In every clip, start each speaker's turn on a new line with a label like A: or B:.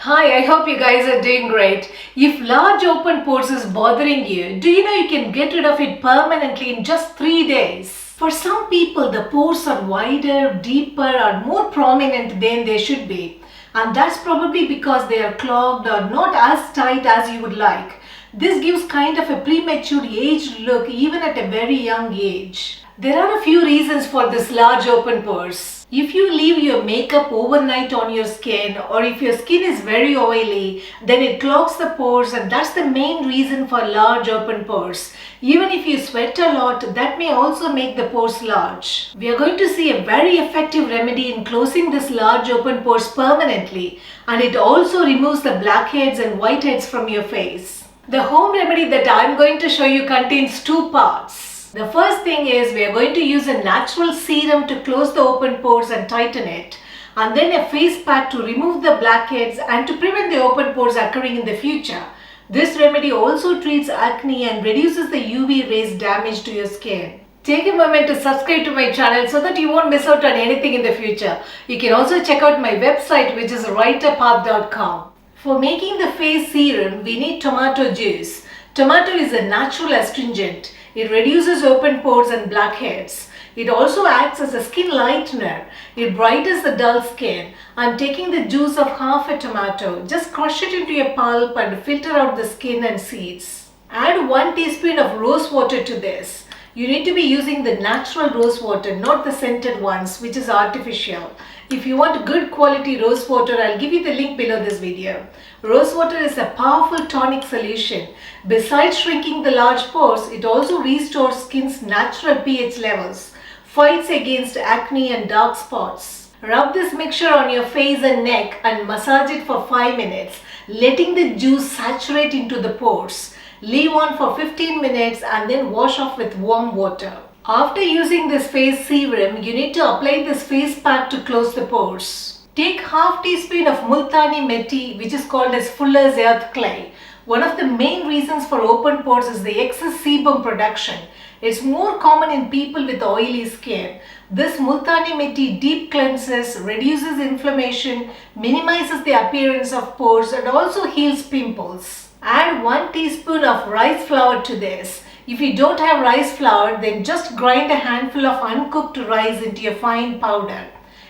A: Hi, I hope you guys are doing great. If large open pores is bothering you, do you know you can get rid of it permanently in just 3 days? For some people, the pores are wider, deeper, or more prominent than they should be. And that's probably because they are clogged or not as tight as you would like. This gives kind of a premature aged look even at a very young age. There are a few reasons for this large open pores. If you leave your makeup overnight on your skin, or if your skin is very oily, then it clogs the pores, and that's the main reason for large open pores. Even if you sweat a lot, that may also make the pores large. We are going to see a very effective remedy in closing this large open pores permanently, and it also removes the blackheads and whiteheads from your face. The home remedy that I am going to show you contains two parts. The first thing is we are going to use a natural serum to close the open pores and tighten it, and then a face pack to remove the blackheads and to prevent the open pores occurring in the future. This remedy also treats acne and reduces the UV rays damage to your skin. Take a moment to subscribe to my channel so that you won't miss out on anything in the future. You can also check out my website, which is writerpath.com. For making the face serum, we need tomato juice. Tomato is a natural astringent. It reduces open pores and blackheads. It also acts as a skin lightener. It brightens the dull skin. I'm taking the juice of half a tomato. Just crush it into a pulp and filter out the skin and seeds. Add 1 teaspoon of rose water to this. You need to be using the natural rose water, not the scented ones, which is artificial. If you want good quality rose water, I'll give you the link below this video. Rose water is a powerful tonic solution. Besides shrinking the large pores, it also restores skin's natural pH levels, fights against acne and dark spots. Rub this mixture on your face and neck and massage it for 5 minutes, letting the juice saturate into the pores. Leave on for 15 minutes and then wash off with warm water. After using this face serum, you need to apply this face pack to close the pores. Take half teaspoon of Multani Methi, which is called as Fuller's Earth Clay. One of the main reasons for open pores is the excess sebum production. It's more common in people with oily skin. This Multani Methi deep cleanses, reduces inflammation, minimizes the appearance of pores, and also heals pimples. Add 1 teaspoon of rice flour to this. If you don't have rice flour, then just grind a handful of uncooked rice into a fine powder.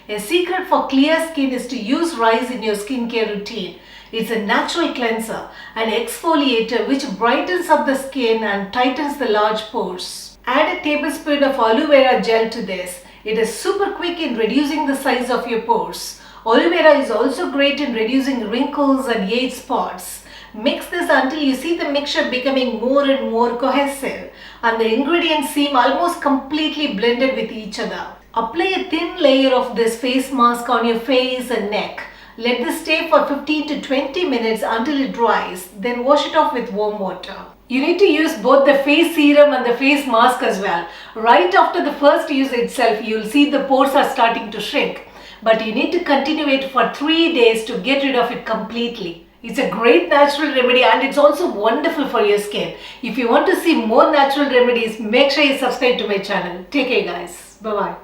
A: A secret for clear skin is to use rice in your skincare routine. It's a natural cleanser, an exfoliator which brightens up the skin and tightens the large pores. Add a tablespoon of aloe vera gel to this. It is super quick in reducing the size of your pores. Aloe vera is also great in reducing wrinkles and age spots. Mix this until you see the mixture becoming more and more cohesive and the ingredients seem almost completely blended with each other. Apply a thin layer of this face mask on your face and neck. Let this stay for 15 to 20 minutes until it dries, then wash it off with warm water. You need to use both the face serum and the face mask as well. Right after the first use itself, you'll see the pores are starting to shrink. But you need to continue it for 3 days to get rid of it completely. It's a great natural remedy and it's also wonderful for your skin. If you want to see more natural remedies, make sure you subscribe to my channel. Take care guys. Bye-bye.